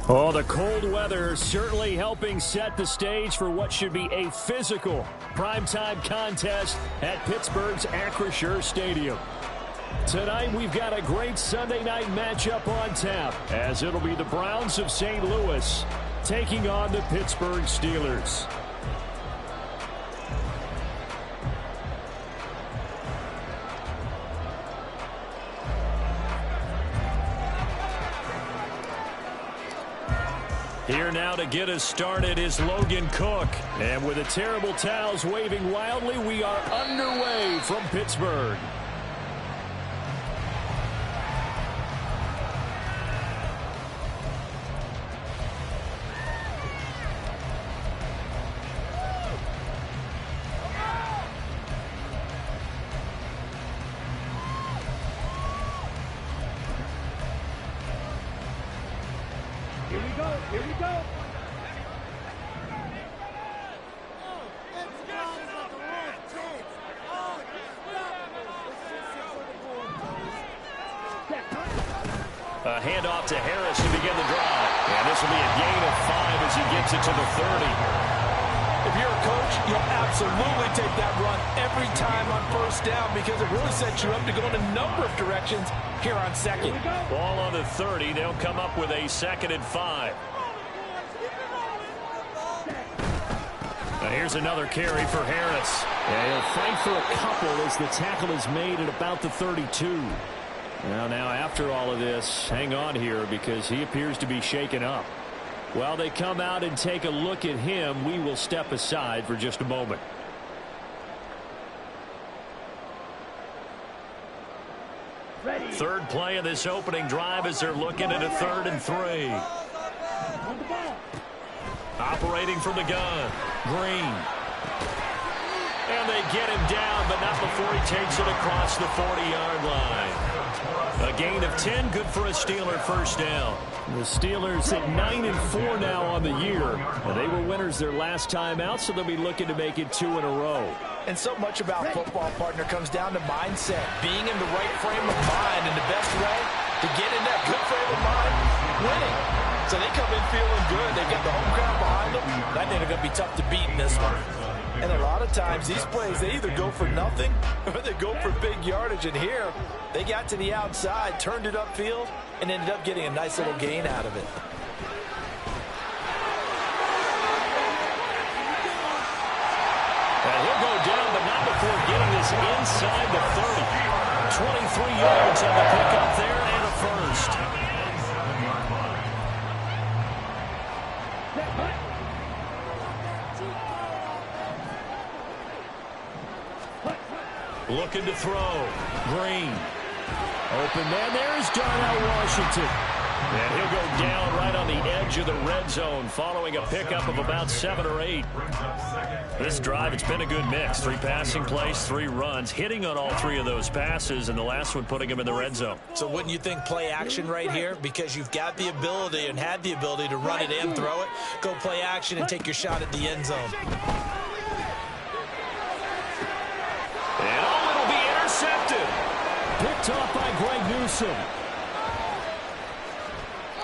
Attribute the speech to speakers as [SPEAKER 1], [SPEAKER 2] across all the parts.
[SPEAKER 1] Oh, the cold weather certainly helping set the stage for what should be a physical primetime contest at Pittsburgh's Acrisure Stadium. Tonight, we've got a great Sunday night matchup on tap, as it'll be the Browns of St. Louis taking on the Pittsburgh Steelers. Here now to get us started is Logan Cook. And with the terrible towels waving wildly, we are underway from Pittsburgh.
[SPEAKER 2] Here we go.
[SPEAKER 1] A handoff to Harris to begin the drive. And this will be a gain of 5 as he gets it to the 30.
[SPEAKER 3] If you're a coach, you'll absolutely take that run every time on first down because it really sets you up to go in a number of directions here on second.
[SPEAKER 1] Ball on the 30. They'll come up with a 2nd and 5. Now here's another carry for Harris.
[SPEAKER 4] Yeah, he'll fight for a couple as the tackle is made at about the 32.
[SPEAKER 1] Now after all of this, hang on here because he appears to be shaken up. While they come out and take a look at him, we will step aside for just a moment.
[SPEAKER 2] Ready.
[SPEAKER 1] Third play of this opening drive as they're looking at a 3rd and 3. Operating from the gun, Green. And they get him down, but not before he takes it across the 40-yard line. A gain of 10, good for a Steeler first down.
[SPEAKER 4] The Steelers at 9-4 now on the year. They were winners their last time out, so they'll be looking to make it 2 in a row.
[SPEAKER 3] And so much about football, partner, comes down to mindset. Being in the right frame of mind, and the best way to get in that good frame of mind, winning. So they come in feeling good. They got the home crowd behind them. I think they're going to be tough to beat in this one. And a lot of times, these plays, they either go for nothing or they go for big yardage. And here, they got to the outside, turned it upfield, and ended up getting a nice little gain out of it.
[SPEAKER 1] And he'll go down, but not before getting this inside the 30. 23 yards on the pickup there and a first. Looking to throw. Green. Open man. There's Darnell Washington. And he'll go down right on the edge of the red zone following a pickup of about 7 or 8. This drive, it's been a good mix. 3 passing plays, 3 runs, hitting on all 3 of those passes, and the last one putting him in the red zone.
[SPEAKER 3] So wouldn't you think play action right here? Because you've got the ability and had the ability to run it and throw it. Go play action and take your shot at the end zone.
[SPEAKER 1] And it'll be intercepted.
[SPEAKER 4] Picked off by Greg Newsome.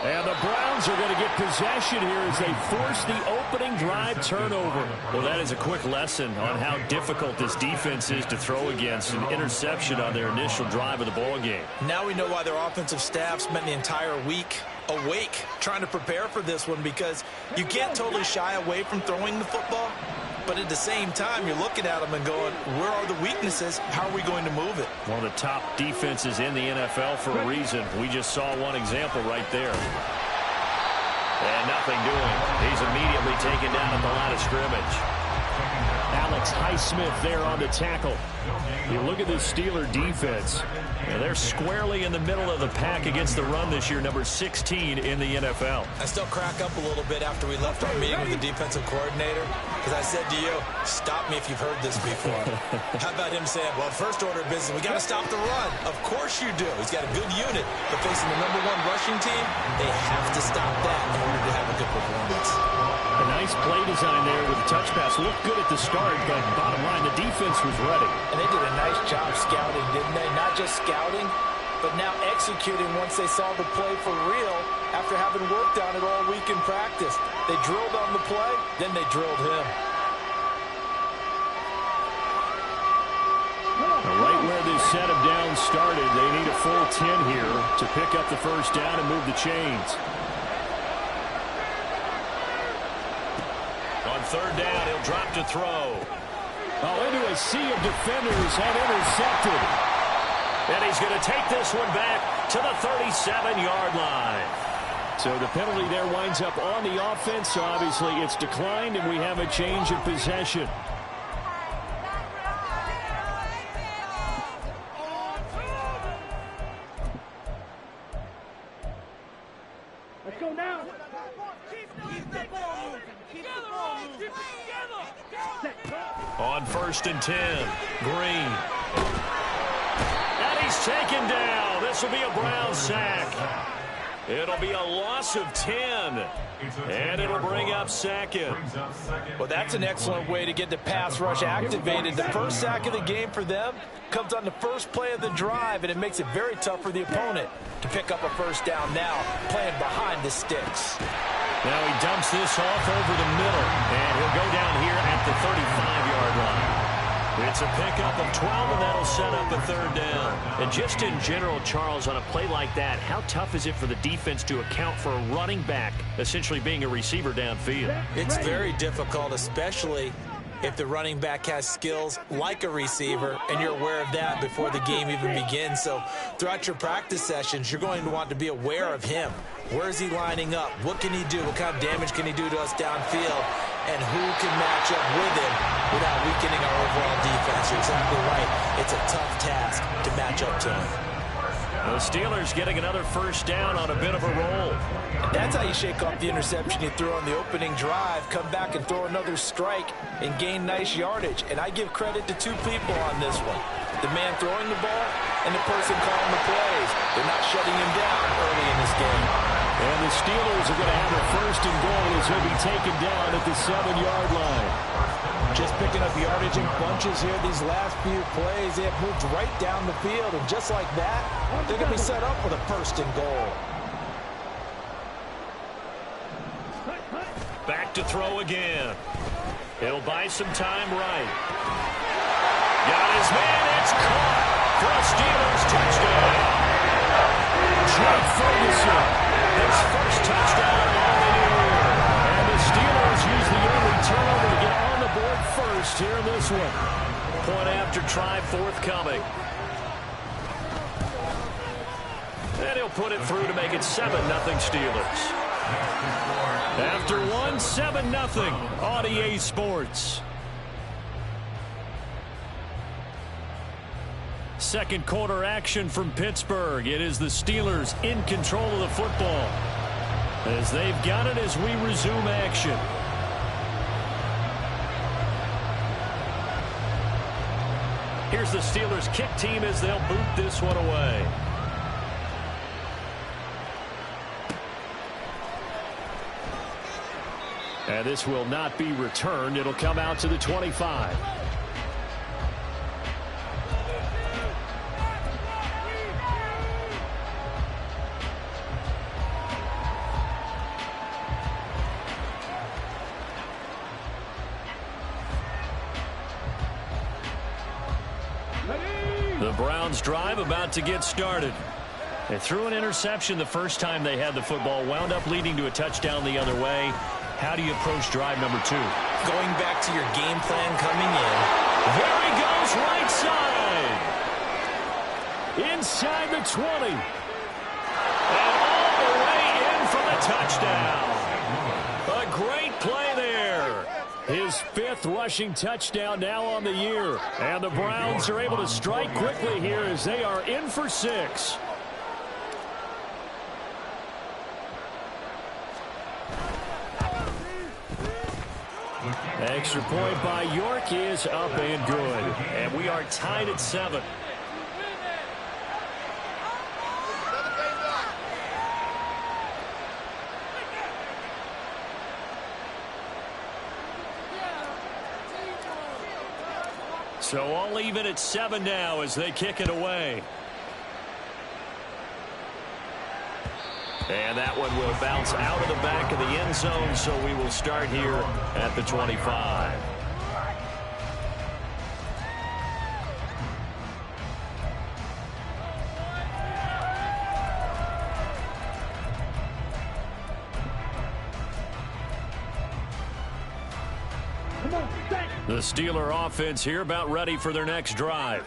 [SPEAKER 1] And the Browns are going to get possession here as they force the opening drive turnover. Well, that is a quick lesson on how difficult this defense is to throw against. An interception on their initial drive of the ball game.
[SPEAKER 3] Now we know why their offensive staff spent the entire week awake trying to prepare for this one, because you can't totally shy away from throwing the football. But at the same time, you're looking at them and going, where are the weaknesses? How are we going to move it?
[SPEAKER 1] One of the top defenses in the NFL for a reason. We just saw one example right there. And nothing doing. He's immediately taken down at the line of scrimmage.
[SPEAKER 4] Alex Highsmith there on the tackle.
[SPEAKER 1] You look at this Steeler defense. And they're squarely in the middle of the pack against the run this year, number 16 in the NFL.
[SPEAKER 3] I still crack up a little bit after we left our meeting with the defensive coordinator, because I said to you, stop me if you've heard this before. How about him saying, well, first order of business, we got to stop the run. Of course you do. He's got a good unit, but facing the #1 rushing team, they have to stop that in order to have a good performance.
[SPEAKER 4] A nice play design there with the touch pass. Looked good at the start, but bottom line, the defense was ready.
[SPEAKER 3] And they did a nice job scouting, didn't they? Not just scouting, but now executing once they saw the play for real after after having worked on it all week in practice. They drilled on the play, then they drilled him.
[SPEAKER 1] Right where this set of downs started, they need a full 10 here to pick up the first down and move the chains.
[SPEAKER 4] On third down, he'll drop to throw.
[SPEAKER 1] Oh, into a sea of defenders and intercepted.
[SPEAKER 4] And he's going to take this one back to the 37-yard line.
[SPEAKER 1] So the penalty there winds up on the offense. So obviously it's declined, and we have a change of possession.
[SPEAKER 2] Let's go now.
[SPEAKER 4] On first and 10, Green. And he's taken down. This will be a Brown sack. It'll be a loss of 10. And it'll bring up second.
[SPEAKER 3] Well, that's an excellent way to get the pass rush activated. The first sack of the game for them comes on the first play of the drive, and it makes it very tough for the opponent to pick up a first down now, playing behind the sticks.
[SPEAKER 4] Now he dumps this off over the middle, and he'll go down here at the 35-yard line. It's a pickup of 12, and that'll set up a third down.
[SPEAKER 5] And just in general, Charles, on a play like that, how tough is it for the defense to account for a running back essentially being a receiver downfield?
[SPEAKER 6] It's very difficult, especially if the running back has skills like a receiver, and you're aware of that before the game even begins. So throughout your practice sessions, you're going to want to be aware of him. Where is he lining up? What can he do? What kind of damage can he do to us downfield? And who can match up with him without weakening our overall defense? You're exactly right. It's a tough task to match up to him.
[SPEAKER 4] The Steelers getting another first down on a bit of a roll.
[SPEAKER 3] That's how you shake off the interception you threw on the opening drive, come back and throw another strike and gain nice yardage. And I give credit to two people on this one. The man throwing the ball and the person calling the plays. They're not shutting him down early in this game.
[SPEAKER 1] And the Steelers are going to have a first and goal as he'll be taken down at the 7-yard line.
[SPEAKER 3] Just picking up yardage in bunches here these last few plays. They have moved right down the field, and just like that, they're going to be set up with a first and goal.
[SPEAKER 4] Back to throw again. He'll buy some time right. Got his man. It's caught for a Steelers touchdown.
[SPEAKER 1] Jake Ferguson,
[SPEAKER 4] his first touchdown on the year.
[SPEAKER 1] And the Steelers use the early turnover to get on the board first here in this one.
[SPEAKER 4] Point after try forthcoming. And he'll put it through to make it 7-0 Steelers. After one, 7-0 on EA Sports. Second quarter action from Pittsburgh. It is the Steelers in control of the football as they've got it as we resume action. Here's the Steelers kick team as they'll boot this one away.
[SPEAKER 1] And this will not be returned. It'll come out to the 25.
[SPEAKER 4] The Browns drive about to get started. They threw an interception the first time they had the football, wound up leading to a touchdown the other way. How do you approach drive number 2?
[SPEAKER 6] Going back to your game plan coming in.
[SPEAKER 4] There he goes, right side. Inside the 20. And all the way in for the touchdown. A great play there.
[SPEAKER 1] His 5th rushing touchdown now on the year. And the Browns are able to strike quickly here as they are in for 6. Extra point by York is up and good.
[SPEAKER 4] And we are tied at 7. So all even at 7 now as they kick it away.
[SPEAKER 5] And that one will bounce out of the back of the end zone, so we will start here at the 25.
[SPEAKER 1] The Steeler offense here about ready for their next drive.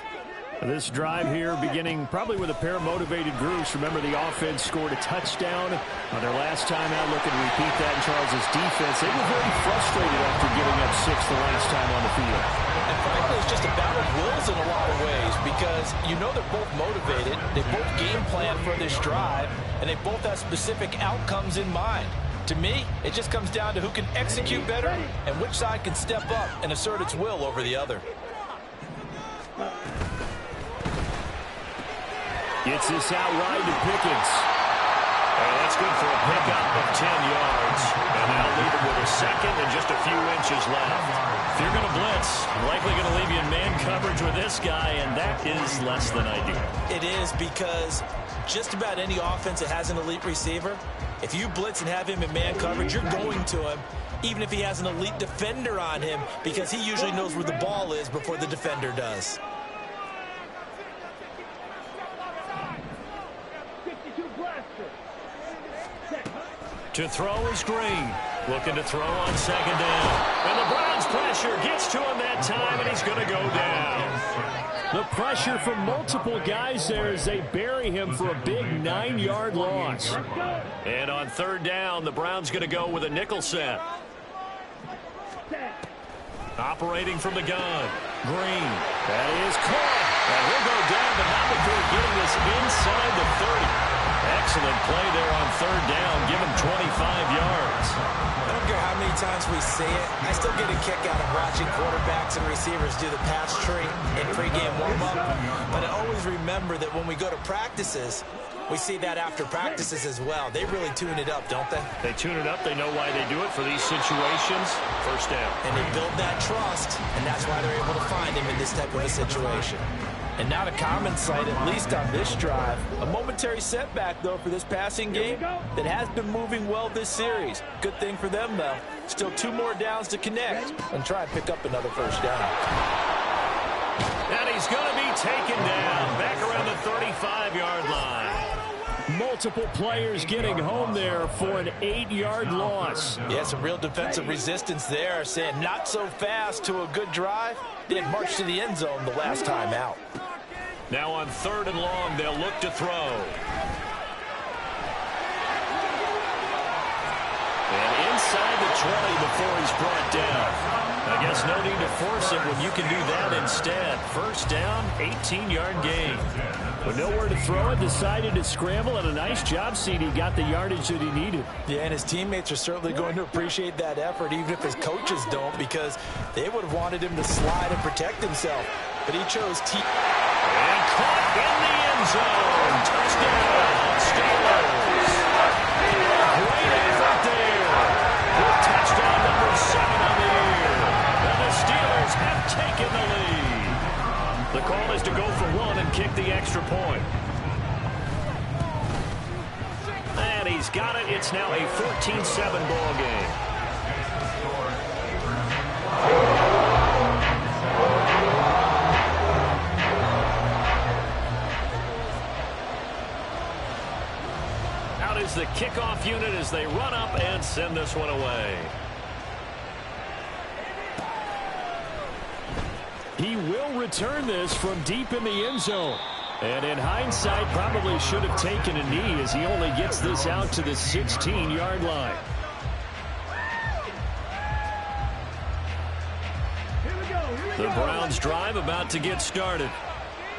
[SPEAKER 1] This drive here beginning probably with a pair of motivated groups. Remember, the offense scored a touchdown on their last time out. Looking to repeat that in Charles' defense. They were very frustrated after giving up 6 the last time on the field.
[SPEAKER 6] And frankly, it's just a battle of wills in a lot of ways because you know they're both motivated. They both game plan for this drive, and they both have specific outcomes in mind. To me, it just comes down to who can execute better and which side can step up and assert its will over the other.
[SPEAKER 1] Gets this out wide to Pickens.
[SPEAKER 5] And that's good for a pickup of 10 yards. And that'll leave him with a second and just a few inches left.
[SPEAKER 1] If you're going to blitz, likely going to leave you in man coverage with this guy, and that is less than ideal.
[SPEAKER 6] It is because just about any offense that has an elite receiver, if you blitz and have him in man coverage, you're going to him, even if he has an elite defender on him, because he usually knows where the ball is before the defender does.
[SPEAKER 5] To throw is Green. Looking to throw on second down. And the Browns pressure gets to him that time, and he's going to go down.
[SPEAKER 1] The pressure from multiple guys there as they bury him for a big 9-yard loss.
[SPEAKER 5] And on third down, the Browns going to go with a nickel set. Operating from the gun. Green.
[SPEAKER 1] That is caught.
[SPEAKER 5] And he'll go down, but not before getting this inside the 30. Excellent play there on third down. Give him 25 yards.
[SPEAKER 6] I don't care how many times we see it. I still get a kick out of watching quarterbacks and receivers do the pass tree in pregame warm-up. But I always remember that when we go to practices, we see that after practices as well. They really tune it up, don't they?
[SPEAKER 5] They tune it up. They know why they do it for these situations. First down.
[SPEAKER 6] And they build that trust, and that's why they're able to find him in this type of a situation. And now the common sight, at least on this drive. A momentary setback, though, for this passing game that has been moving well this series. Good thing for them, though. Still 2 more downs to connect and try and pick up another first down.
[SPEAKER 5] And he's going to be taken down back around the 35-yard line.
[SPEAKER 1] Multiple players getting home there for an 8-yard loss.
[SPEAKER 6] Yeah, some real defensive resistance there, saying not so fast to a good drive. They had marched to the end zone the last time out.
[SPEAKER 5] Now on third and long, they'll look to throw. And inside the 20 before he's brought down. I guess no need to force it when you can do that instead. First down, 18-yard gain.
[SPEAKER 1] With nowhere to throw it, decided to scramble, and a nice job, CD. Got the yardage that he needed.
[SPEAKER 6] Yeah, and his teammates are certainly going to appreciate that effort, even if his coaches don't, because they would have wanted him to slide and protect himself. But he chose T.
[SPEAKER 5] And caught in the end zone. Touchdown, Steelers. Great effort there. With touchdown number 7 on the year. And the Steelers have taken the lead. The call is to go for 1 and kick the extra point. And he's got it. It's now a 14-7 ball game. Out is the kickoff unit as they run up and send this one away.
[SPEAKER 1] He will return this from deep in the end zone. And in hindsight, probably should have taken a knee as he only gets this out to the 16-yard line.
[SPEAKER 5] The Browns drive about to get started.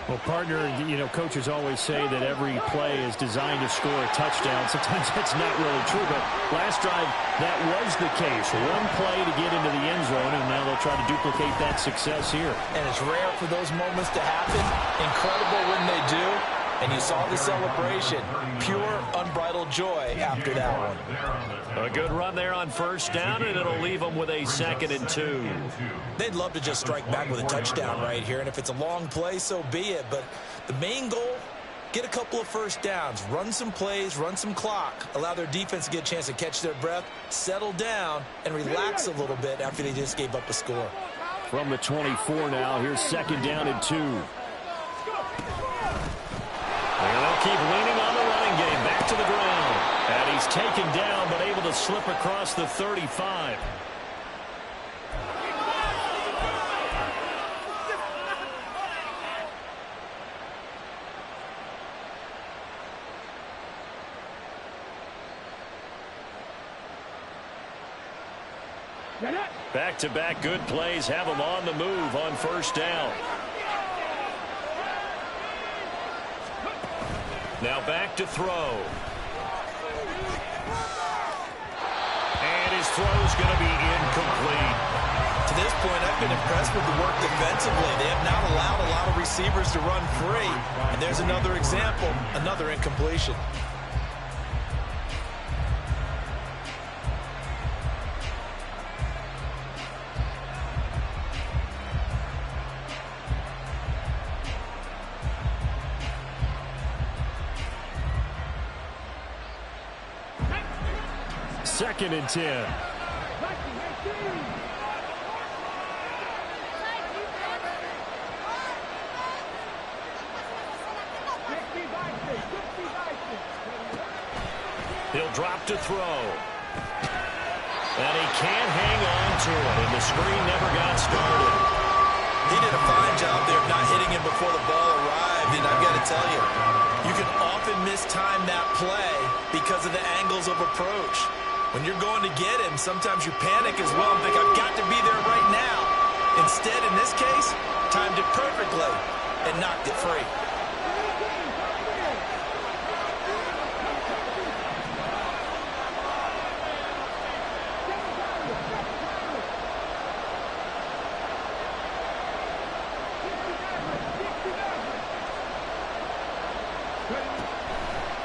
[SPEAKER 1] Well, partner, you know, coaches always say that every play is designed to score a touchdown. Sometimes that's not really true, but last drive, that was the case. One play to get into the end zone, and now they'll try to duplicate that success here.
[SPEAKER 6] And it's rare for those moments to happen. Incredible when they do. And you saw the celebration. Pure, unbridled joy after that one.
[SPEAKER 5] A good run there on first down, and it'll leave them with a 2nd and 2.
[SPEAKER 6] They'd love to just strike back with a touchdown right here, and if it's a long play, so be it. But the main goal get a couple of first downs, run some plays, run some clock, allow their defense to get a chance to catch their breath, settle down, and relax a little bit after they just gave up a score.
[SPEAKER 1] From the 24 now, here's 2nd down and 2.
[SPEAKER 4] They'll keep leaning on the running game. Back to the ground. And he's taken down, but able to slip across the 35. Back-to-back good plays have him on the move on 1st down. Now back to throw. And his throw's going to be incomplete.
[SPEAKER 6] To this point, I've been impressed with the work defensively. They have not allowed a lot of receivers to run free. And there's another example, another incompletion.
[SPEAKER 1] Second and 10.
[SPEAKER 4] He'll drop to throw. And he can't hang on to it, and the screen never got started.
[SPEAKER 6] He did a fine job there of not hitting him before the ball arrived, and I've got to tell you, you can often mistime that play because of the angles of approach. When you're going to get him, sometimes you panic as well and think, I've got to be there right now. Instead, in this case, timed it perfectly and knocked it free.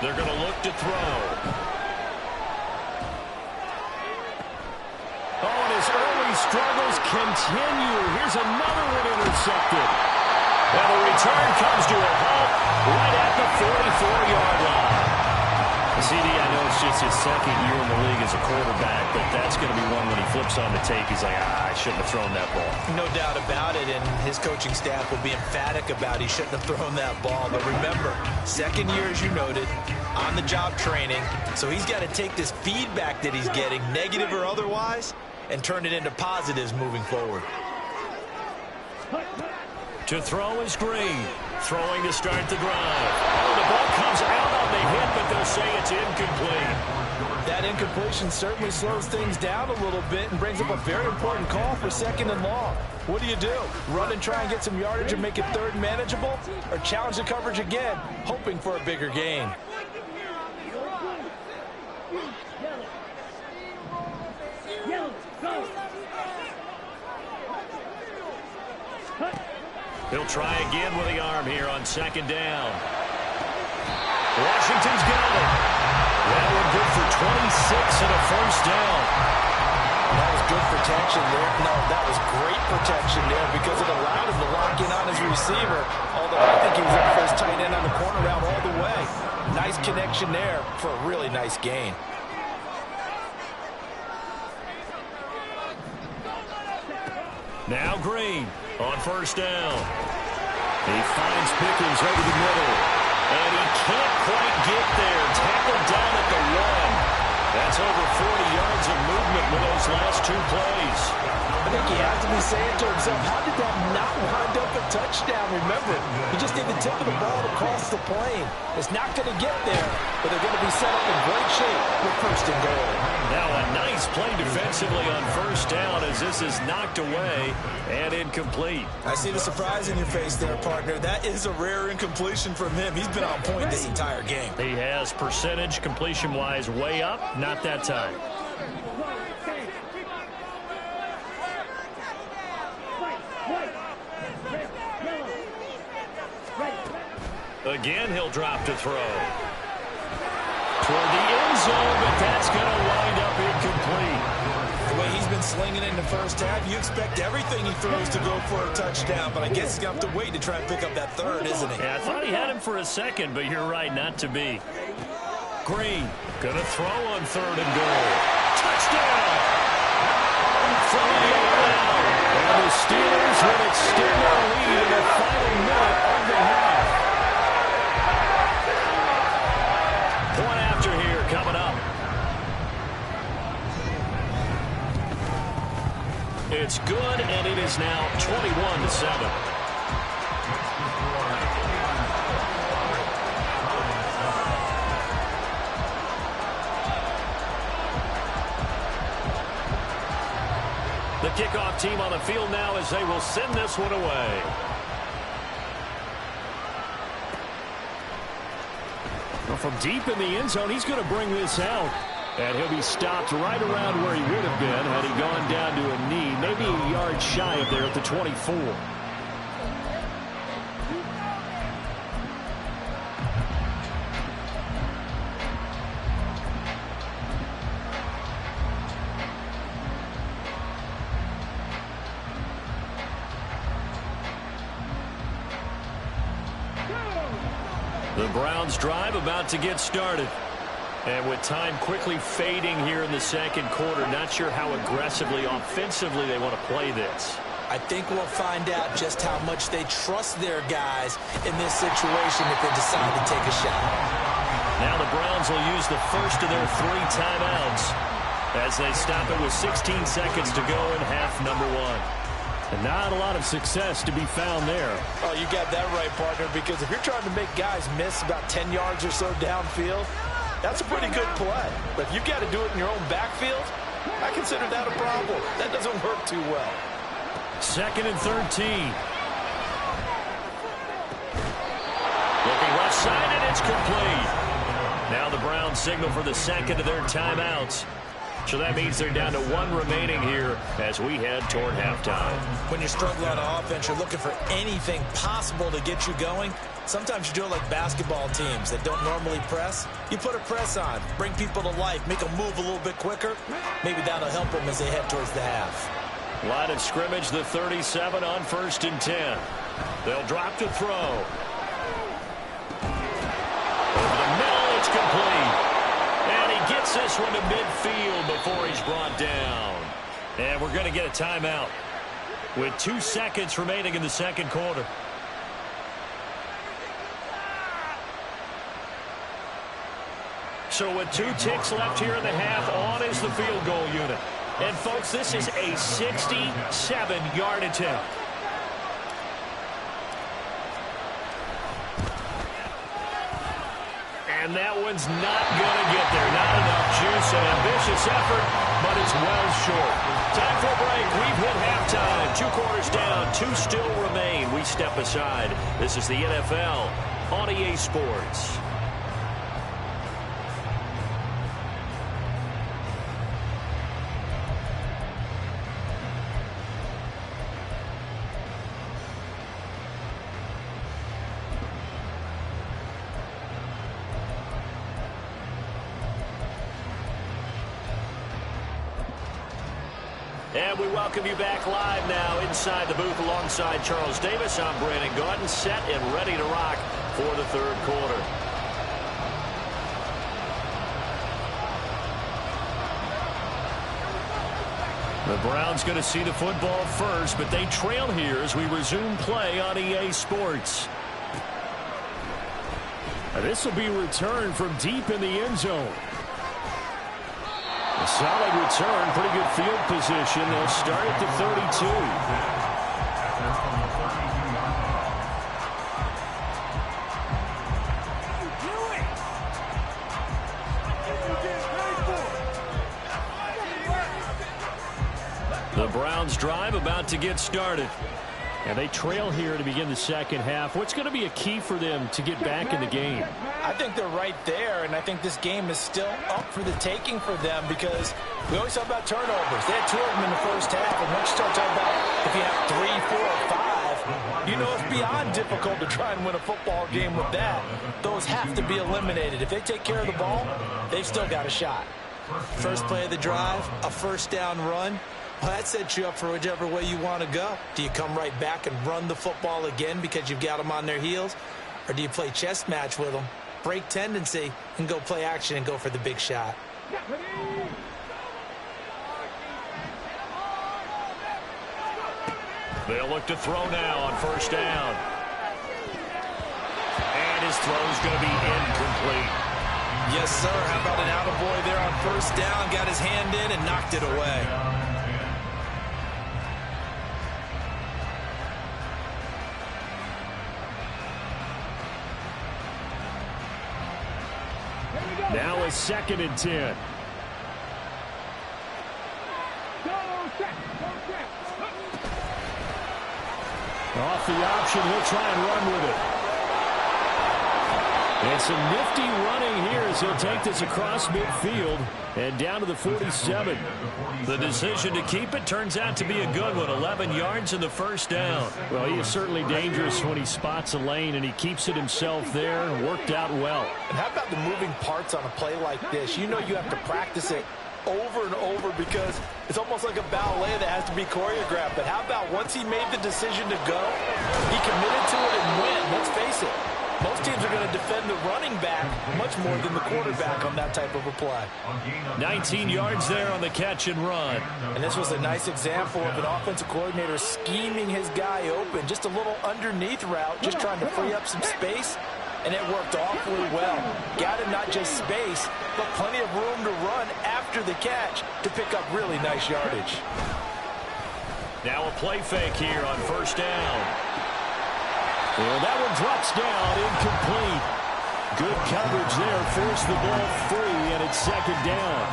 [SPEAKER 4] They're going to look to throw.
[SPEAKER 1] Oh, and his early struggles continue. Here's another one intercepted.
[SPEAKER 4] And the return comes to a halt right at the 44-yard line.
[SPEAKER 1] CD, I know it's just his 2nd year in the league as a quarterback, but that's going to be one when he flips on the tape. He's like, I shouldn't have thrown that ball.
[SPEAKER 6] No doubt about it, and his coaching staff will be emphatic about he shouldn't have thrown that ball. But remember, 2nd year, as you noted, on-the-job training, so he's got to take this feedback that he's getting, negative or otherwise, and turn it into positives moving forward.
[SPEAKER 4] To throw is Green. Throwing to start the drive. Oh, the ball comes out on the hit, but they'll say it's incomplete.
[SPEAKER 6] That incompletion certainly slows things down a little bit and brings up a very important call for 2nd and long. What do? Run and try and get some yardage and make it 3rd manageable? Or challenge the coverage again, hoping for a bigger gain?
[SPEAKER 4] He'll try again with the arm here on 2nd down. Washington's got it. That one good for 26 and a 1st down.
[SPEAKER 6] That was good protection there. No, that was great protection there because it allowed him to lock in on his receiver. Although I think he was up for his tight end on the corner route all the way. Nice connection there for a really nice gain.
[SPEAKER 4] Now Green on 1st down. He finds Pickens over the middle. And he can't quite get there. Tackled down at the 1. That's over 40 yards of movement with those last 2 plays.
[SPEAKER 6] I think he has to be saying to himself, how did that not wind up a touchdown? Remember, he just did the tip of the ball to cross the plane. It's not going to get there, but they're going to be set up in great shape with 1st and goal.
[SPEAKER 4] Now a nice play defensively on 1st down as this is knocked away and incomplete.
[SPEAKER 6] I see the surprise in your face there, partner. That is a rare incompletion from him. He's been on point this entire game.
[SPEAKER 4] He has percentage completion-wise way up, not that time. Again, he'll drop to throw. Toward the end zone, but that's going to wind up incomplete.
[SPEAKER 6] The way he's been slinging in the first half. You expect everything he throws to go for a touchdown, but I guess he's going to have to wait to try and pick up that third, isn't he?
[SPEAKER 4] Yeah, I thought he had him for a second, but you're right, not to be. Green, going to throw on 3rd and goal. Touchdown!
[SPEAKER 1] And the Steelers will extend their lead in the final minute of the half.
[SPEAKER 4] Point after here coming up. It's good, and it is now 21-7. The kickoff team on the field now as they will send this one away.
[SPEAKER 1] Well, from deep in the end zone, he's going to bring this out. And he'll be stopped right around where he would have been had he gone down to a knee, maybe a yard shy of there at the 24.
[SPEAKER 4] The Browns drive about to get started. And with time quickly fading here in the second quarter, not sure how aggressively, offensively they want to play this.
[SPEAKER 6] I think we'll find out just how much they trust their guys in this situation if they decide to take a shot.
[SPEAKER 4] Now the Browns will use the first of their 3 timeouts as they stop it with 16 seconds to go in half number 1.
[SPEAKER 1] And not a lot of success to be found there.
[SPEAKER 3] Oh, you got that right, partner, because if you're trying to make guys miss about 10 yards or so downfield, that's a pretty good play. But if you've got to do it in your own backfield, I consider that a problem. That doesn't work too well.
[SPEAKER 4] 2nd and 13. Looking left side, and it's complete. Now the Browns signal for the second of their timeouts. So that means they're down to 1 remaining here as we head toward halftime.
[SPEAKER 6] When you're struggling on offense, you're looking for anything possible to get you going. Sometimes you do it like basketball teams that don't normally press. You put a press on, bring people to life, make them move a little bit quicker. Maybe that'll help them as they head towards the half.
[SPEAKER 4] Line of scrimmage, the 37 on 1st and 10. They'll drop to throw. Over the middle, it's complete. And he gets this one to midfield before he's brought down. And we're going to get a timeout with 2 seconds remaining in the second quarter. So with 2 ticks left here in the half, on is the field goal unit. And, folks, this is a 67-yard attempt. And that one's not going to get there. Not enough juice. An ambitious effort, but it's well short. Time for a break. We've hit halftime. 2 quarters down. 2 still remain. We step aside. This is the NFL on EA Sports. And we welcome you back live now inside the booth alongside Charles Davis. I'm Brandon Gaudin, set and ready to rock for the third quarter. The Browns going to see the football first, but they trail here as we resume play on EA Sports.
[SPEAKER 1] This will be returned from deep in the end zone. A solid return, pretty good field position. They'll start at the 32.
[SPEAKER 4] The Browns drive about to get started.
[SPEAKER 1] And they trail here to begin the second half. What's going to be a key for them to get back in the game?
[SPEAKER 3] I think they're right there, and I think this game is still up for the taking for them because we always talk about turnovers. They had 2 of them in the first half, and once you start talking about if you have 3, 4, 5, you know it's beyond difficult to try and win a football game with that. Those have to be eliminated. If they take care of the ball, they've still got a shot.
[SPEAKER 6] First play of the drive, a first down run. Well, that sets you up for whichever way you want to go. Do you come right back and run the football again because you've got them on their heels? Or do you play chess match with them, break tendency, and go play action and go for the big shot?
[SPEAKER 4] They'll look to throw now on first down. And his throw's going to be incomplete.
[SPEAKER 6] Yes, sir. How about an attaboy there on first down? Got his hand in and knocked it away.
[SPEAKER 1] Now a 2nd and 10. Off the option, he'll try and run with it. And some nifty running here as he'll take this across midfield and down to the 47.
[SPEAKER 4] The decision to keep it turns out to be a good one. 11 yards in the first down.
[SPEAKER 1] Well, he is certainly dangerous when he spots a lane, and he keeps it himself there. Worked out well.
[SPEAKER 3] And how about the moving parts on a play like this? You know you have to practice it over and over because it's almost like a ballet that has to be choreographed. But how about once he made the decision to go, he committed to it and went. Let's face it. Most teams are going to defend the running back much more than the quarterback on that type of a play.
[SPEAKER 4] 19 yards there on the catch and run.
[SPEAKER 3] And this was a nice example of an offensive coordinator scheming his guy open. Just a little underneath route, just trying to free up some space. And it worked awfully well. Got him not just space, but plenty of room to run after the catch to pick up really nice yardage.
[SPEAKER 4] Now a play fake here on first down.
[SPEAKER 1] Well, that one drops down, incomplete. Good coverage there, forced the ball free, and it's 2nd down.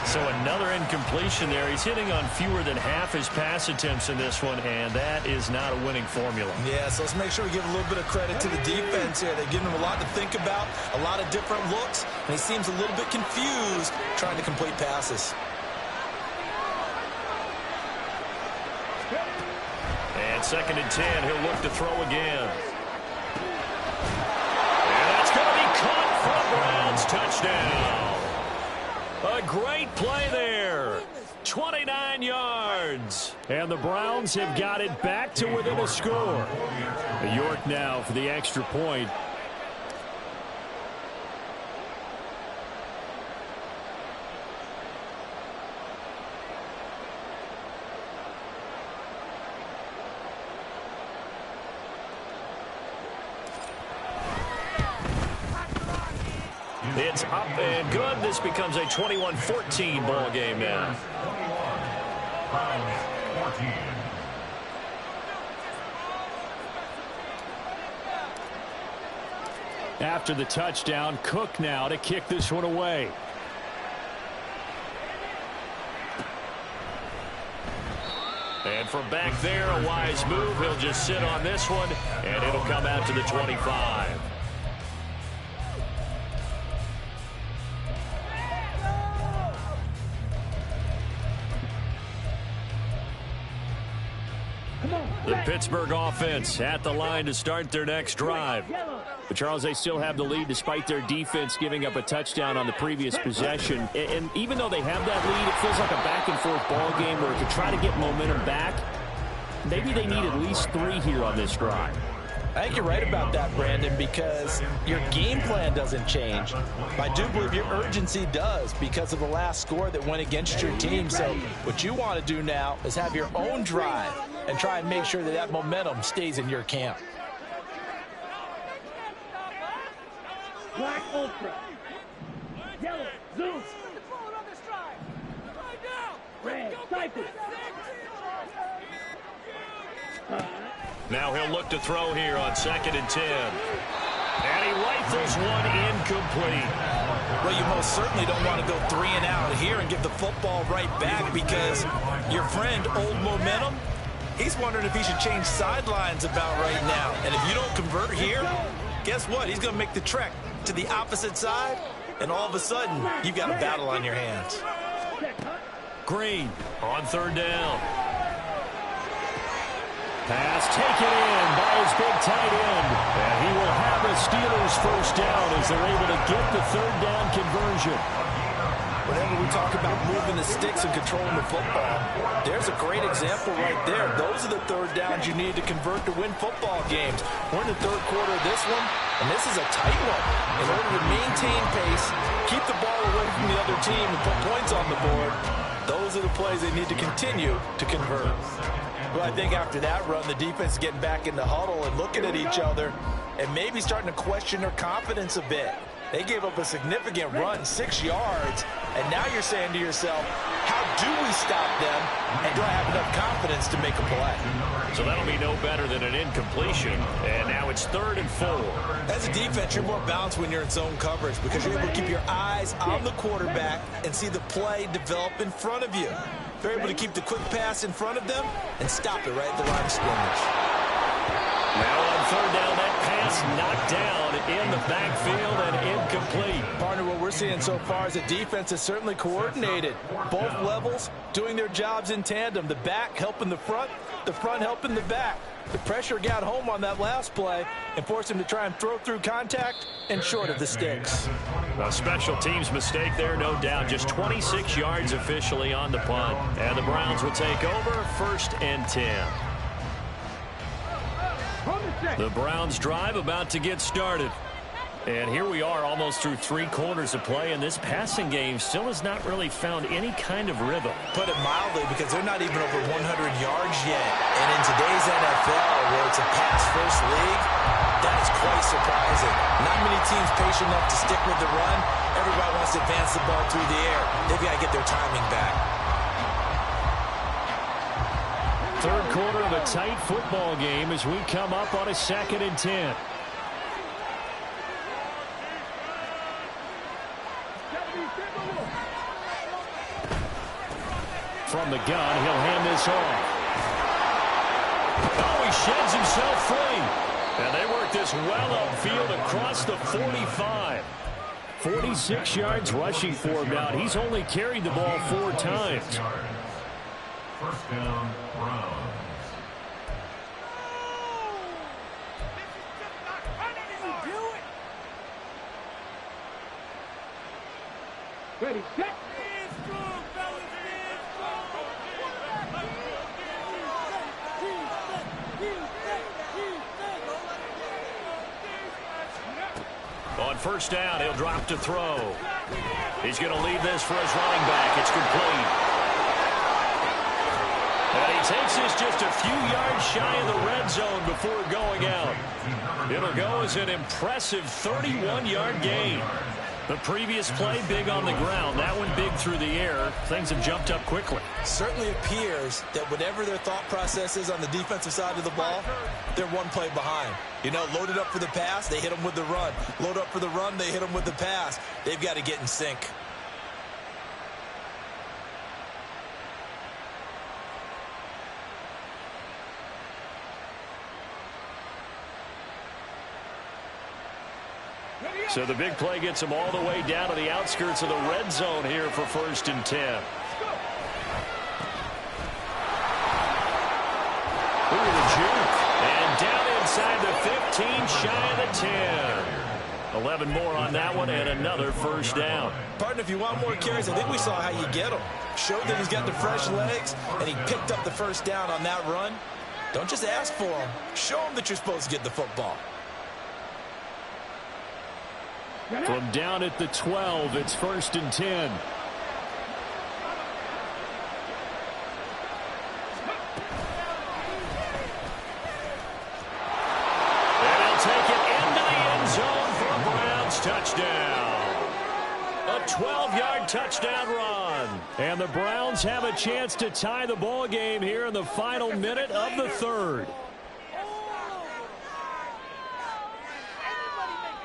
[SPEAKER 4] So another incompletion there. He's hitting on fewer than half his pass attempts in this one, and that is not a winning formula.
[SPEAKER 6] Yeah, so let's make sure we give a little bit of credit to the defense here. They're giving him a lot to think about, a lot of different looks, and he seems a little bit confused trying to complete passes.
[SPEAKER 4] And 2nd and 10, he'll look to throw again. And that's going to be caught for a Browns touchdown. A great play there. 29 yards.
[SPEAKER 1] And the Browns have got it back to within a score. York now for the extra point.
[SPEAKER 4] It's up and good. This becomes a 21-14 ball game now.
[SPEAKER 1] After the touchdown, Cook now to kick this one away.
[SPEAKER 4] And from back there, a wise move. He'll just sit on this one, and it'll come out to the 25. The Pittsburgh offense at the line to start their next drive.
[SPEAKER 1] But Charles, they still have the lead despite their defense giving up a touchdown on the previous possession. And even though they have that lead, it feels like a back-and-forth ball game where to try to get momentum back, maybe they need at least 3 here on this drive.
[SPEAKER 3] I think you're right about that, Brandon, because your game plan doesn't change. I do believe your urgency does because of the last score that went against your team. So what you want to do now is have your own drive and try and make sure that that momentum stays in your camp.
[SPEAKER 2] Black Ultra. Yellow, Zeus. Red, Cypress.
[SPEAKER 4] Now he'll look to throw here on 2nd and 10. And he rifles one incomplete.
[SPEAKER 6] Well, you most certainly don't want to go 3 and out here and give the football right back because your friend, Old Momentum, he's wondering if he should change sidelines about right now. And if you don't convert here, guess what? He's going to make the trek to the opposite side, and all of a sudden, you've got a battle on your hands.
[SPEAKER 4] Green on 3rd down.
[SPEAKER 1] Pass taken in by his big tight end. And he will have a Steelers first down as they're able to get the 3rd down conversion.
[SPEAKER 3] Whenever we talk about moving the sticks and controlling the football, there's a great example right there. Those are the third downs you need to convert to win football games. We're in the third quarter of this one, and this is a tight one. In order to maintain pace, keep the ball away from the other team, and put points on the board, those are the plays they need to continue to convert. Well, I think after that run, the defense is getting back in the huddle and looking at each other and maybe starting to question their confidence a bit. They gave up a significant run, 6 yards, and now you're saying to yourself, how do we stop them, and do I have enough confidence to make a play?
[SPEAKER 4] So that'll be no better than an incompletion, and now it's 3rd and 4.
[SPEAKER 6] As a defense, you're more balanced when you're in zone coverage because you're able to keep your eyes on the quarterback and see the play develop in front of you. They're able to keep the quick pass in front of them and stop it right at the line of scrimmage.
[SPEAKER 4] Now on 3rd down, that pass knocked down in the backfield and incomplete.
[SPEAKER 3] Partner, what we're seeing so far is the defense is certainly coordinated. Both levels doing their jobs in tandem. The back helping the front helping the back. The pressure got home on that last play and forced him to try and throw through contact and short of the sticks.
[SPEAKER 4] A special teams mistake there, no doubt. Just 26 yards officially on the punt. And the Browns will take over 1st and 10. The Browns drive about to get started. And here we are almost through 3 quarters of play, and this passing game still has not really found any kind of rhythm.
[SPEAKER 6] Put it mildly, because they're not even over 100 yards yet. And in today's NFL, where it's a pass-first league, that is quite surprising. Not many teams patient enough to stick with the run. Everybody wants to advance the ball through the air. They've got to get their timing back.
[SPEAKER 1] 3rd quarter of a tight football game as we come up on a 2nd and 10. From the gun, he'll hand this off. Oh, he sheds himself free. And they work this well upfield across the 45. 46 yards rushing for him now. He's only carried the ball 4 times.
[SPEAKER 5] 1st down, Browns.
[SPEAKER 2] Ready, set.
[SPEAKER 4] On 1st down, he'll drop to throw. He's going to leave this for his running back. It's complete. And he takes this just a few yards shy of the red zone before going out. It'll go as an impressive 31-yard gain. The previous play big on the ground. That one big through the air. Things have jumped up quickly.
[SPEAKER 6] Certainly appears that whatever their thought process is on the defensive side of the ball, they're 1 play behind. You know, loaded up for the pass, they hit them with the run. Load up for the run, they hit them with the pass. They've got to get in sync.
[SPEAKER 1] So the big play gets him all the way down to the outskirts of the red zone here for 1st and 10. Look at the juke. And down inside the 15, shy of the 10. 11 more on that one and another 1st down.
[SPEAKER 6] Partner, if you want more carries, I think we saw how you get them. Showed that he's got the fresh legs, and he picked up the 1st down on that run. Don't just ask for them. Show them that you're supposed to get the football.
[SPEAKER 1] From down at the 12, it's 1st and 10. And he'll take it into the end zone for a Browns touchdown. A 12-yard touchdown run. And the Browns have a chance to tie the ball game here in the final minute of the 3rd.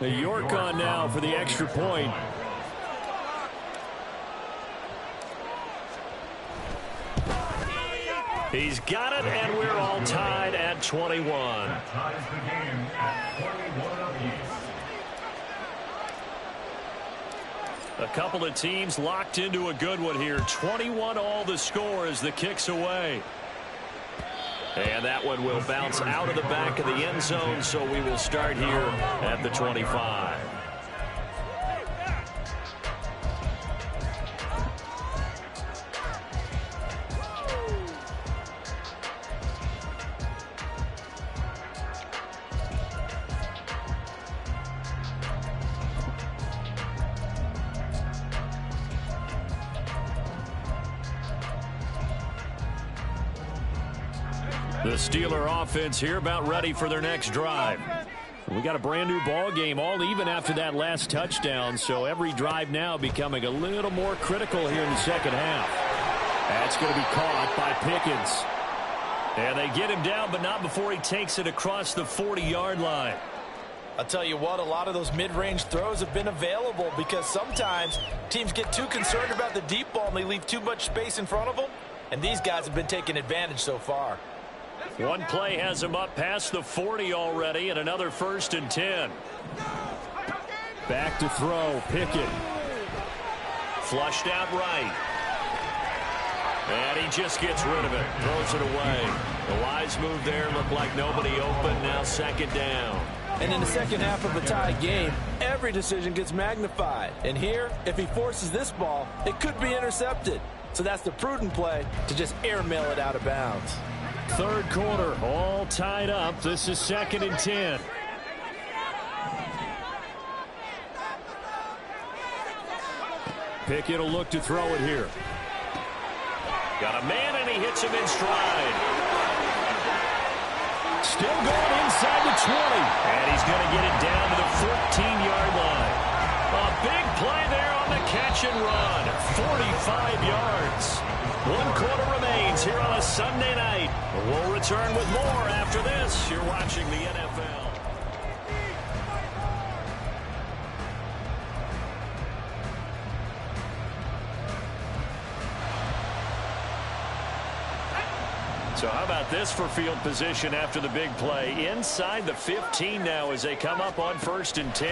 [SPEAKER 1] The York on now for the extra point. He's got it, and we're all tied at 21.
[SPEAKER 5] That ties the game at 21 apiece.
[SPEAKER 1] A couple of teams locked into a good one here. 21 all the score as the kick's away. And that one will bounce out of the back of the end zone, so we will start here at the 25. The Steeler offense here about ready for their next drive. We got a brand new ball game, all even after that last touchdown, so every drive now becoming a little more critical here in the second half. That's going to be caught by Pickens. And they get him down, but not before he takes it across the 40-yard line.
[SPEAKER 3] I'll tell you what, a lot of those mid-range throws have been available because sometimes teams get too concerned about the deep ball and they leave too much space in front of them, and these guys have been taking advantage so far.
[SPEAKER 1] One play has him up past the 40 already, and another 1st and 10. Back to throw, Pickett.
[SPEAKER 4] Flushed out right. And he just gets rid of it. Throws it away. The wise move there. Looked like nobody open. Now 2nd down.
[SPEAKER 3] And in the second half of a tie game, every decision gets magnified. And here, if he forces this ball, it could be intercepted. So that's the prudent play to just airmail it out of bounds.
[SPEAKER 1] 3rd quarter, all tied up. This is 2nd and 10. Pickett will look to throw it here.
[SPEAKER 4] Got a man, and he hits him in stride.
[SPEAKER 1] Still going inside the 20.
[SPEAKER 4] And he's going to get it down to the 14-yard line. A big play there on the catch and run. 45 yards. 1 quarter remains here on a Sunday night. We'll return with more after this. You're watching the NFL.
[SPEAKER 1] So how about this for field position after the big play? Inside the 15 now as they come up on 1st and 10.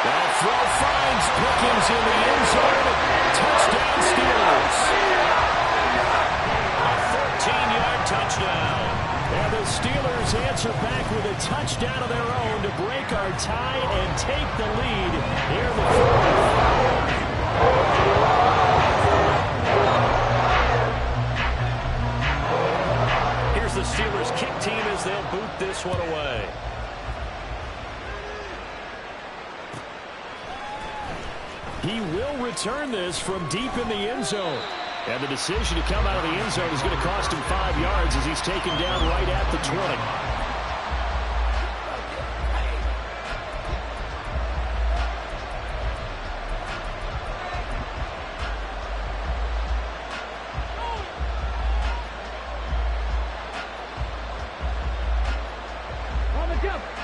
[SPEAKER 1] That throw finds Pickens in the end zone. Touchdown Steelers.
[SPEAKER 4] A 14-yard touchdown.
[SPEAKER 1] And the Steelers answer back with a touchdown of their own to break our tie and take the lead here in the 4th. The Steelers kick team as they'll boot this one away. He will return this from deep in the end zone. And the decision to come out of the end zone is going to cost him 5 yards as he's taken down right at the 20.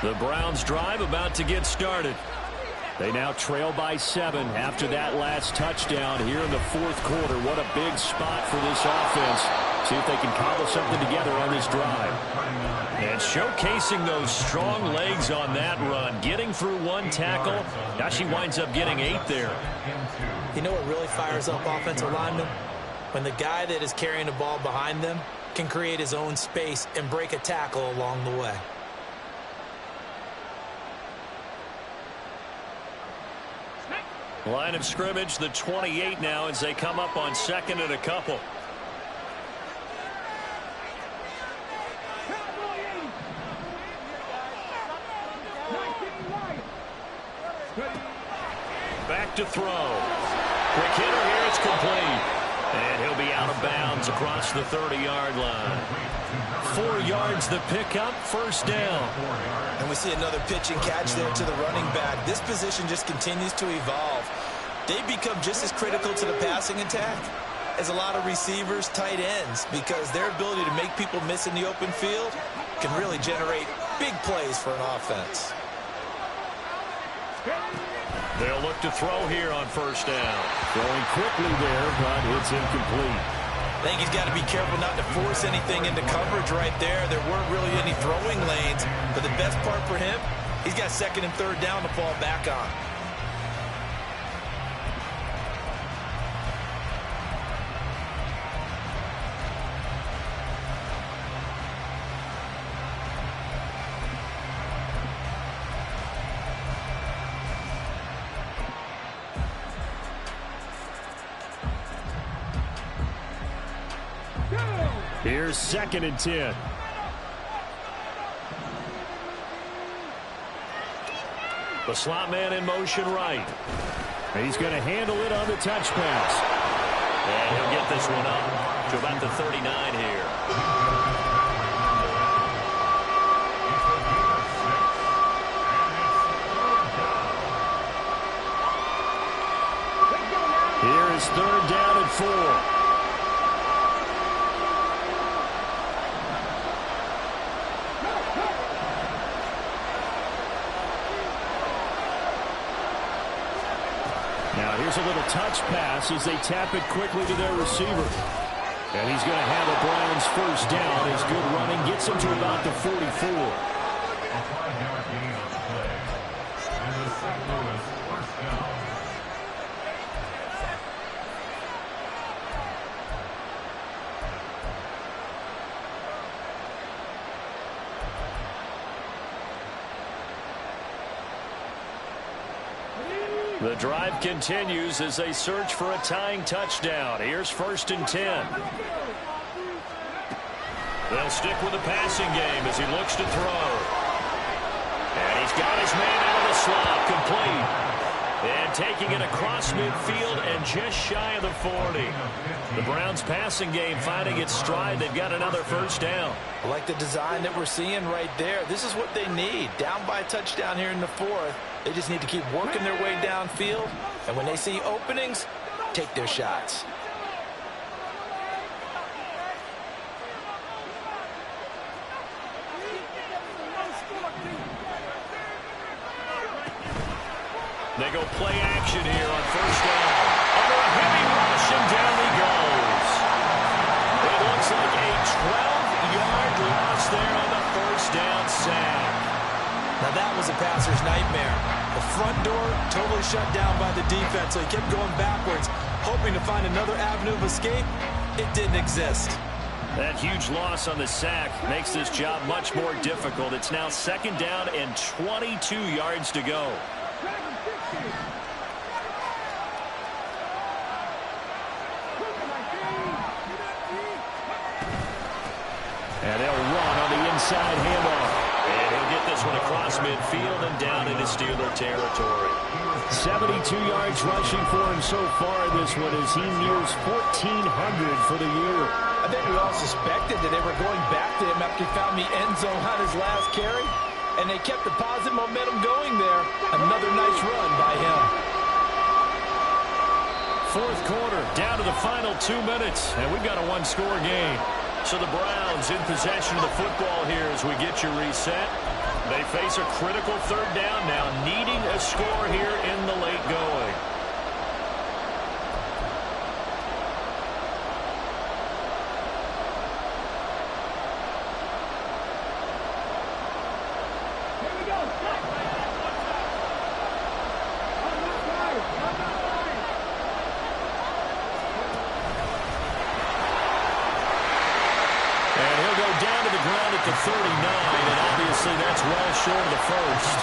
[SPEAKER 1] The Browns drive about to get started. They now trail by 7 after that last touchdown here in the 4th quarter. What a big spot for this offense. See if they can cobble something together on this drive. And showcasing those strong legs on that run. Getting through 1 tackle. Now she winds up getting 8 there.
[SPEAKER 6] You know what really fires up offensive linemen? When the guy that is carrying the ball behind them can create his own space and break a tackle along the way.
[SPEAKER 4] Line of scrimmage, the 28 now as they come up on 2nd and a couple. Back to throw. Quick hitter here, it's complete. And he'll be out of bounds across the 30-yard line. 4 yards the pickup, 1st down.
[SPEAKER 3] And we see another pitch and catch there to the running back. This position just continues to evolve. They become just as critical to the passing attack as a lot of receivers, tight ends, because their ability to make people miss in the open field can really generate big plays for an offense.
[SPEAKER 4] They'll look to throw here on 1st down.
[SPEAKER 1] Throwing quickly there, but it's incomplete.
[SPEAKER 3] I think he's got to be careful not to force anything into coverage right there. There weren't really any throwing lanes, but the best part for him, he's got 2nd and 3rd down to fall back on.
[SPEAKER 1] Here's 2nd and 10.
[SPEAKER 4] The slot man in motion right.
[SPEAKER 1] He's going to handle it on the touch pass.
[SPEAKER 4] And he'll get this one up. to about the 39 here.
[SPEAKER 1] Here is 3rd down and 4. Now here's a little touch pass as they tap it quickly to their receiver. And he's going to have a Browns 1st down. His good running gets him to about the 44. The drive continues as they search for a tying touchdown. Here's 1st and 10.
[SPEAKER 4] They'll stick with the passing game as he looks to throw. And he's got his man out of the slot, complete. And taking it across midfield and just shy of the 40. The Browns passing game finding its stride. They've got another 1st down.
[SPEAKER 3] I like the design that we're seeing right there. This is what they need. Down by a touchdown here in the 4th. They just need to keep working their way downfield. And when they see openings, take their shots.
[SPEAKER 4] They go play action here on 1st down. Under a heavy rush, and down he goes. It looks like a 12-yard loss there on the 1st down sack.
[SPEAKER 6] Now that was a passer's nightmare. The front door totally shut down by the defense, so he kept going backwards, hoping to find another avenue of escape. It didn't exist.
[SPEAKER 1] That huge loss on the sack makes this job much more difficult. It's now 2nd down and 22 yards to go. And they'll run on the inside handoff.
[SPEAKER 4] And he'll get this one across midfield and down into Steeler territory.
[SPEAKER 1] 72 yards rushing for him so far in this one as he nears 1,400 for the year.
[SPEAKER 3] I think we all suspected that they were going back to him after he found the end zone on his last carry. And they kept the positive momentum going there. Another nice run by him.
[SPEAKER 1] 4th quarter, down to the final 2 minutes. And we've got a 1-score game.
[SPEAKER 4] So the Browns in possession of the football here as we get you reset. They face a critical 3rd down now, needing a score here in the late going.
[SPEAKER 1] The 39, and obviously that's well short of the 1st.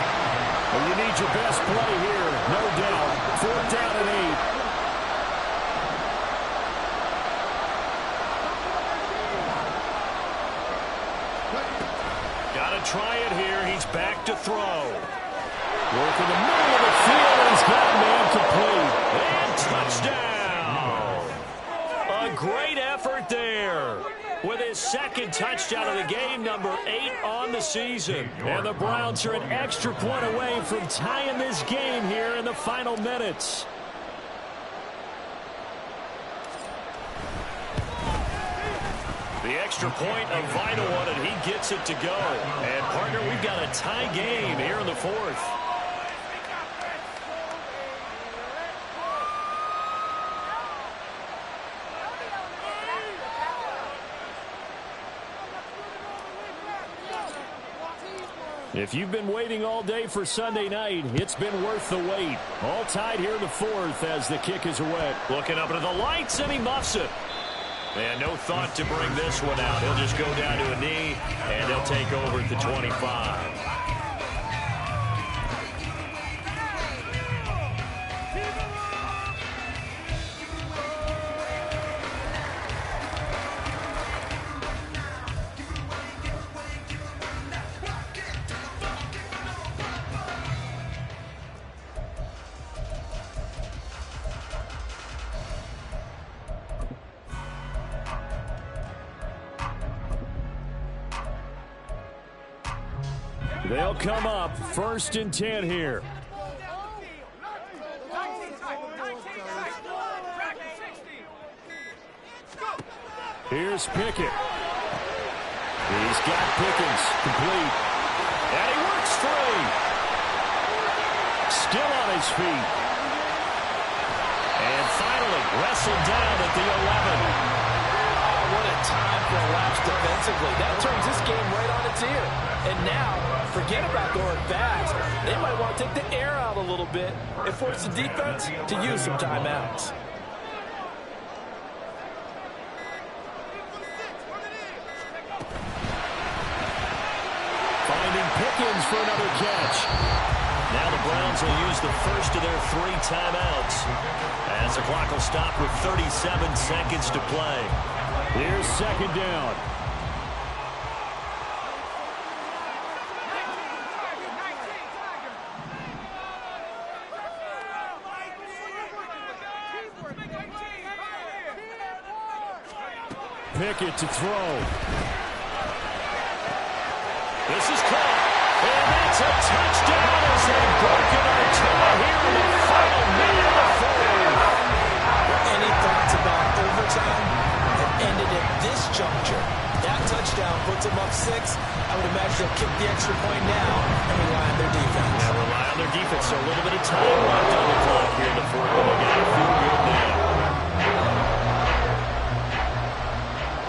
[SPEAKER 1] Well, you need your best play here, no doubt. 4th down and 8.
[SPEAKER 4] Got to try it here. He's back to throw.
[SPEAKER 1] Work in the middle of the field, and he's got a man complete.
[SPEAKER 4] And touchdown. A great effort there. With his 2nd touchdown of the game, number 8 on the season.
[SPEAKER 1] And the Browns are an extra point away from tying this game here in the final minutes.
[SPEAKER 4] The extra point, a vital one, and he gets it to go. And, partner, we've got a tie game here in the 4th.
[SPEAKER 1] If you've been waiting all day for Sunday night, it's been worth the wait. All tied here in the 4th as the kick is away.
[SPEAKER 4] Looking up into the lights, and he muffs it. And no thought to bring this one out. He'll just go down to a knee, and they'll take over at the 25.
[SPEAKER 1] They'll come up 1st and 10 here. Here's Pickett. He's got Pickens complete. And he works free. Still on his feet. And finally wrestled down at the 11.
[SPEAKER 3] What a time for a lapse defensively. That turns this game right on its ear. And now, forget about going fast. They might want to take the air out a little bit and force the defense to use some timeouts.
[SPEAKER 1] Finding Pickens for another catch.
[SPEAKER 4] Now the Browns will use the first of their 3 timeouts as the clock will stop with 37 seconds to play.
[SPEAKER 1] Here's 2nd down. Pickett to throw.
[SPEAKER 4] This is caught. And that's a touchdown as they've broken our tie here in the final minute of the fourth.
[SPEAKER 6] Any thoughts about overtime that ended at this juncture? That touchdown puts them up 6. I would imagine they'll kick the extra point now and rely on their defense.
[SPEAKER 4] Yeah, rely on their defense. So a little bit of time left on the clock here in the fourth. But they got to feel good now.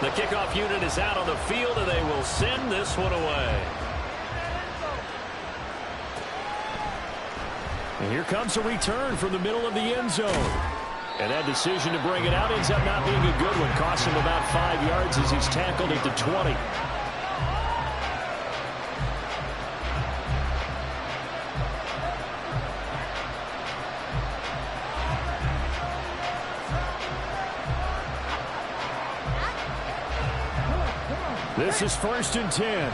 [SPEAKER 4] The kickoff unit is out on the field, and they will send this one away.
[SPEAKER 1] And here comes a return from the middle of the end zone. And that decision to bring it out ends up not being a good one. Costs him about 5 yards as he's tackled at the 20. This is 1st and 10.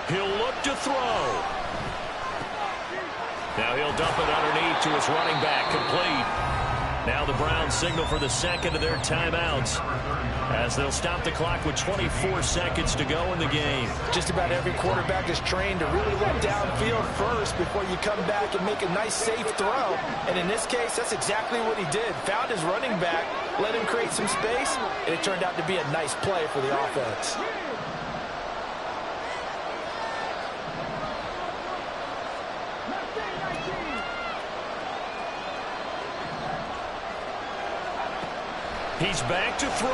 [SPEAKER 4] He'll look to throw. Now he'll dump it underneath to his running back, complete. Now the Browns signal for the 2nd of their timeouts as they'll stop the clock with 24 seconds to go in the game.
[SPEAKER 3] Just about every quarterback is trained to really look downfield first before you come back and make a nice, safe throw. And in this case, that's exactly what he did. Found his running back, let him create some space, and it turned out to be a nice play for the offense.
[SPEAKER 4] He's back to throw.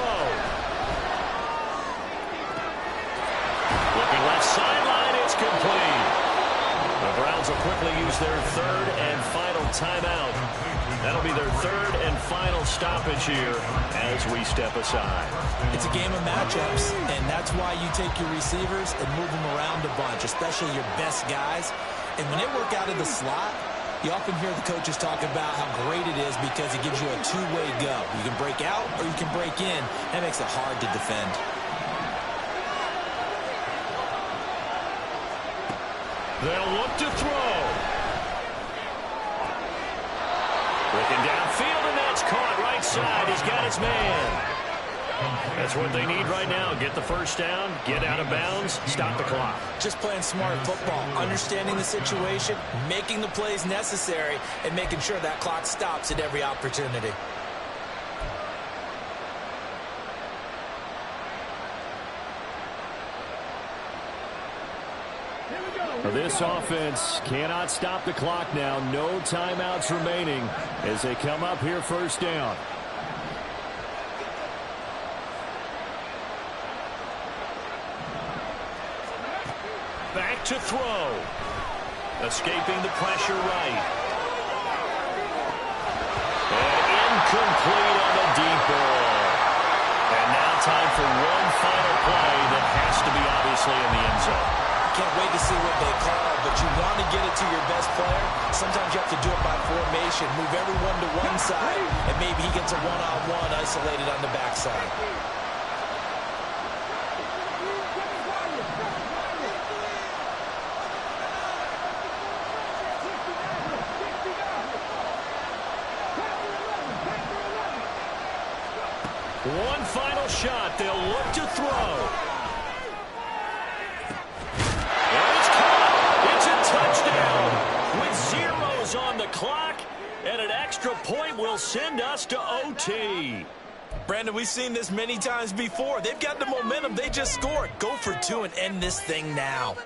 [SPEAKER 4] Looking left sideline, it's complete. The Browns will quickly use their 3rd and final timeout. That'll be their 3rd and final stoppage here as we step aside.
[SPEAKER 6] It's a game of matchups, and that's why you take your receivers and move them around a bunch, especially your best guys. And when they work out of the slot, you often hear the coaches talk about how great it is because it gives you a two-way go. You can break out or you can break in. That makes it hard to defend.
[SPEAKER 4] They'll look to throw. Looking downfield, and that's caught right side. He's got his man. That's what they need right now. Get the first down, get out of bounds, stop the clock.
[SPEAKER 6] Just playing smart football, understanding the situation, making the plays necessary, and making sure that clock stops at every opportunity.
[SPEAKER 1] This offense cannot stop the clock now. No timeouts remaining as they come up here 1st down.
[SPEAKER 4] Back to throw. Escaping the pressure right. And incomplete on the deep ball. And now time for one final play that has to be obviously in the end zone.
[SPEAKER 6] Can't wait to see what they call, but you want to get it to your best player. Sometimes you have to do it by formation. Move everyone to one side, and maybe he gets a one-on-one isolated on the backside.
[SPEAKER 4] One final shot. They'll look to throw. And it's caught. It's a touchdown with zeros on the clock. And an extra point will send us to OT.
[SPEAKER 6] Brandon, we've seen this many times before. They've got the momentum. They just scored. Go for two and end this thing now.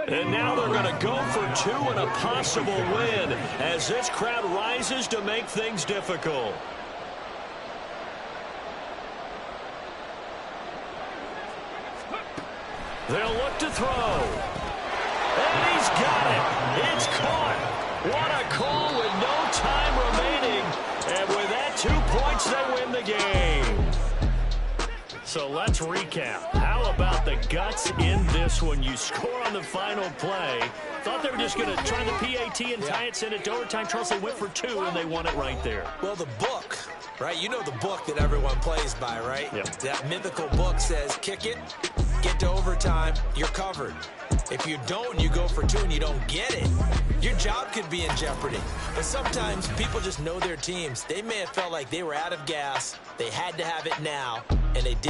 [SPEAKER 4] And now they're going to go for two and a possible win as this crowd rises to make things difficult. They'll look to throw. And he's got it. It's caught. What a call with no time remaining. And with that, 2 points, they win the game. So let's recap. How about the guts in this one? You score on the final play. Thought they were just going to try the PAT and tie it, send it to overtime. Charles, they went for two, and they won it right there.
[SPEAKER 6] Well, the book, right? You know the book that everyone plays by, right?
[SPEAKER 4] Yep.
[SPEAKER 6] That mythical book says, kick it, get to overtime, you're covered. If you don't, you go for two and you don't get it, your job could be in jeopardy. But sometimes people just know their teams. They may have felt like they were out of gas. They had to have it now, and they did.